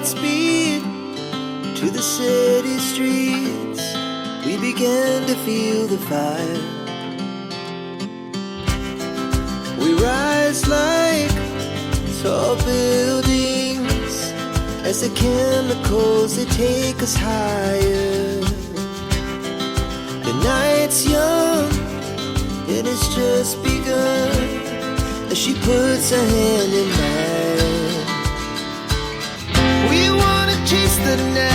speed to the city streets. We began to feel the fire. We rise like tall buildings as the chemicals, they take us higher. The night's young and it's just begun as she puts her hand in mine. We wanna chase the night.